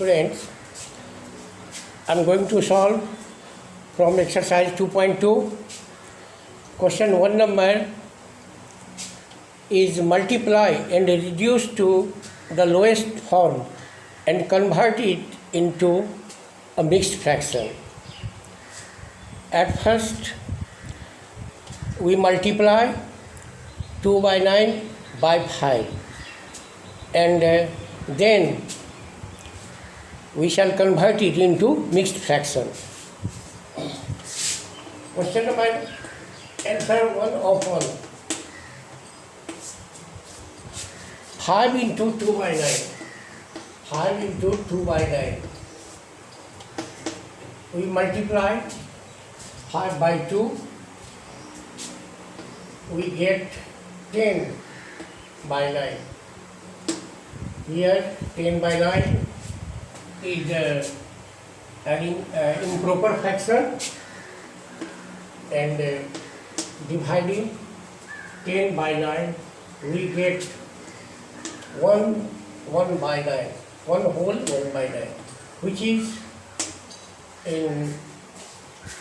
students, I am going to solve from exercise 2.2. Question 1 number is multiply and reduce to the lowest form and convert it into a mixed fraction. At first, we multiply 2 by 9 by 5 and then we shall convert it into mixed fraction. Question number answer 1 of 1. 5 into 2 by 9. 5 into 2 by 9. We multiply 5 by 2. We get 10 by 9. Here 10 by 9 is adding improper fraction and dividing 10 by 9 we get 1 by 9, 1 whole 1 by 9, which is in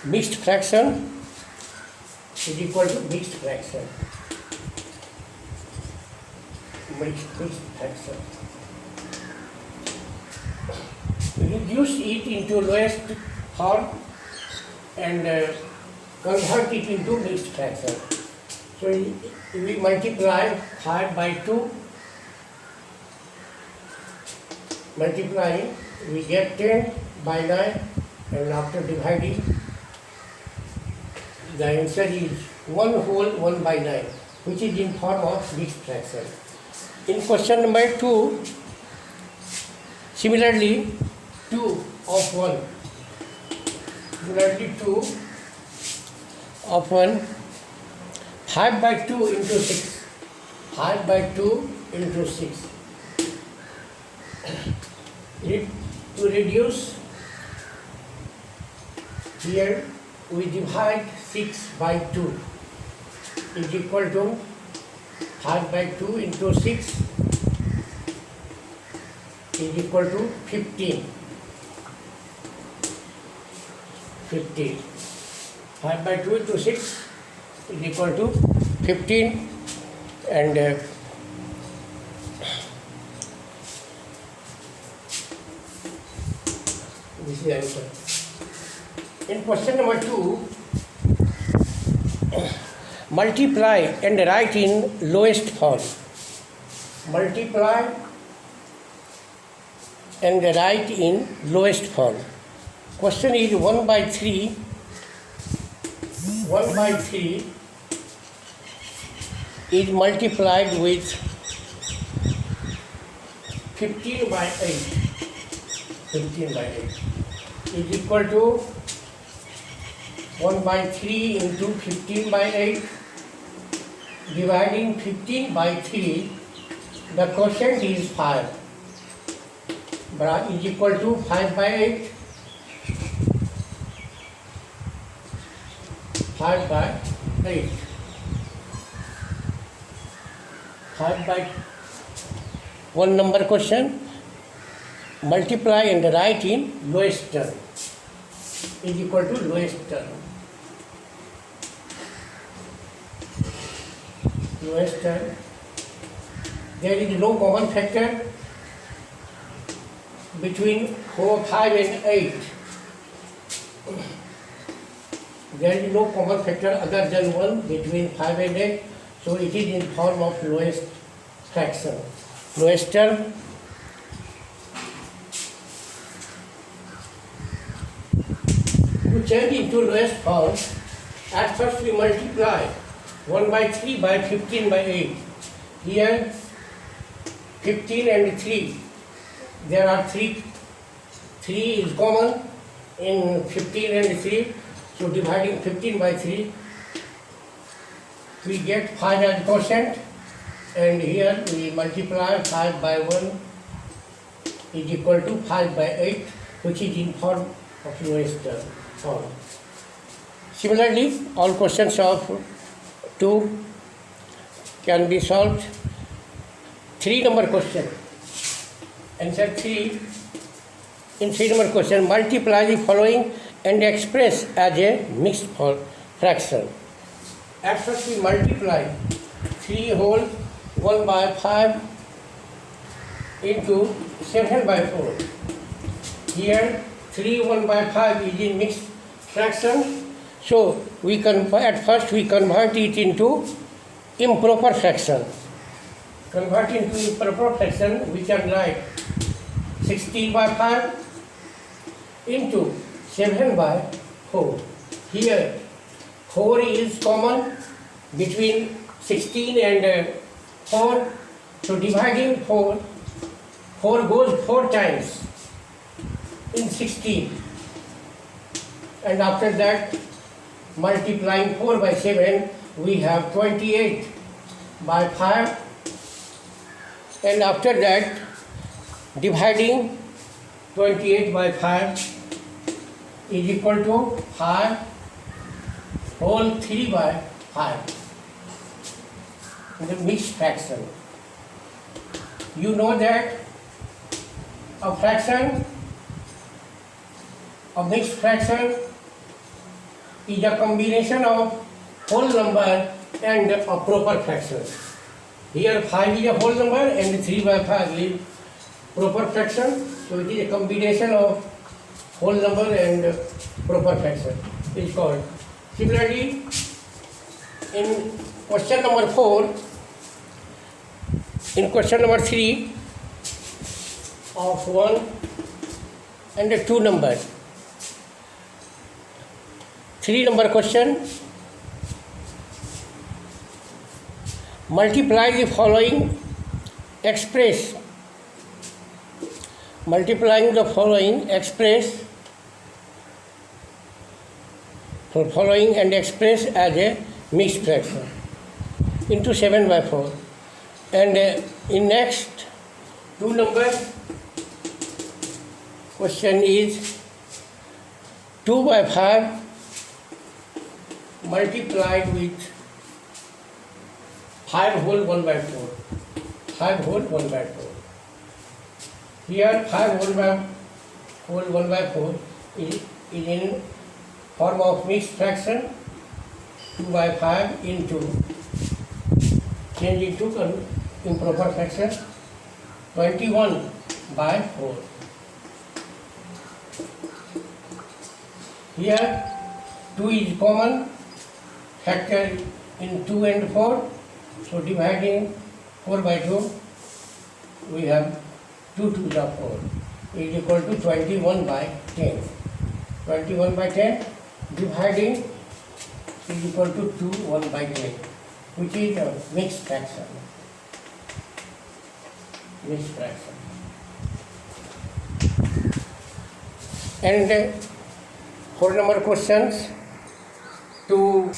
mixed fraction is equal to mixed fraction. Mixed fraction. Reduce it into lowest form and convert it into mixed fraction. So we multiply 5 by 2, multiplying we get 10 by 9 and after dividing the answer is 1 whole 1 by 9, which is in form of mixed fraction. In question number 2, similarly 2 of 1, similarly 2 of 1, 5 by 2 into 6, 5 by 2 into 6. To reduce, here we divide 6 by 2 is equal to 5 by 2 into 6 is equal to 15. 15. 5 by 2 into 6 is equal to 15 and this is the answer. In question number 2, multiply and write in lowest form. Multiply and write in lowest form. Question is 1 by 3. 1 by 3 is multiplied with 15 by 8. 15 by 8 is equal to 1 by 3 into 15 by 8. Dividing 15 by 3, the quotient is 5. Is equal to 5 by 8. 5 by 8. 5 by 1 number question. Multiply and write in lowest term is equal to lowest term. Lowest term. There is no common factor between 4, 5 and 8. There is no common factor other than 1 between 5 and 8. So it is in form of lowest fraction. Lowest term. To change into lowest form, at first we multiply 1 by 3 by 15 by 8. Here 15 and 3. There are 3. 3 is common in 15 and 3. So dividing 15 by 3, we get 5 as quotient, and here we multiply 5 by 1 is equal to 5 by 8, which is in form of lowest form. Similarly, all questions of 2 can be solved. 3 number question. Answer 3. In 3 number question, multiply the following and express as a mixed fraction. At first we multiply 3 whole 1 by 5 into 7 by 4. Here 3 1 by 5 is in mixed fraction. So at first we convert it into improper fraction. Convert into improper fraction, we can write 16 by 5 into 7 by 4. Here 4 is common between 16 and 4. So dividing 4 goes 4 times in 16. And after that, multiplying 4 by 7, we have 28 by 5. And after that, dividing 28 by 5 is equal to 5 whole 3 by 5. The mixed fraction. You know that a mixed fraction is a combination of whole number and a proper fraction. Here 5 is a whole number and 3 by 5 is proper fraction. So it is a combination of whole number and proper fraction. It is called. Similarly, in question number 4, in question number 3 of 1 and 2 numbers. 3 number question, multiply the following, express, multiplying the following, express, following and express as a mixed fraction into 7 by 4. And in next 2 numbers, question is 2 by 5 multiplied with 5 whole 1 by 4. 5 whole 1 by 4. Here 5 whole 1 by 4 is in form of mixed fraction. 2 by 5 into, change it to improper fraction, 21 by 4. Here 2 is common factor in 2 and 4. So dividing 4 by 2, we have 2 to the 4 is equal to 21 by 10. 21 by 10 dividing is equal to 2 1 by 10, which is a mixed fraction. Mixed fraction. And 4 number questions to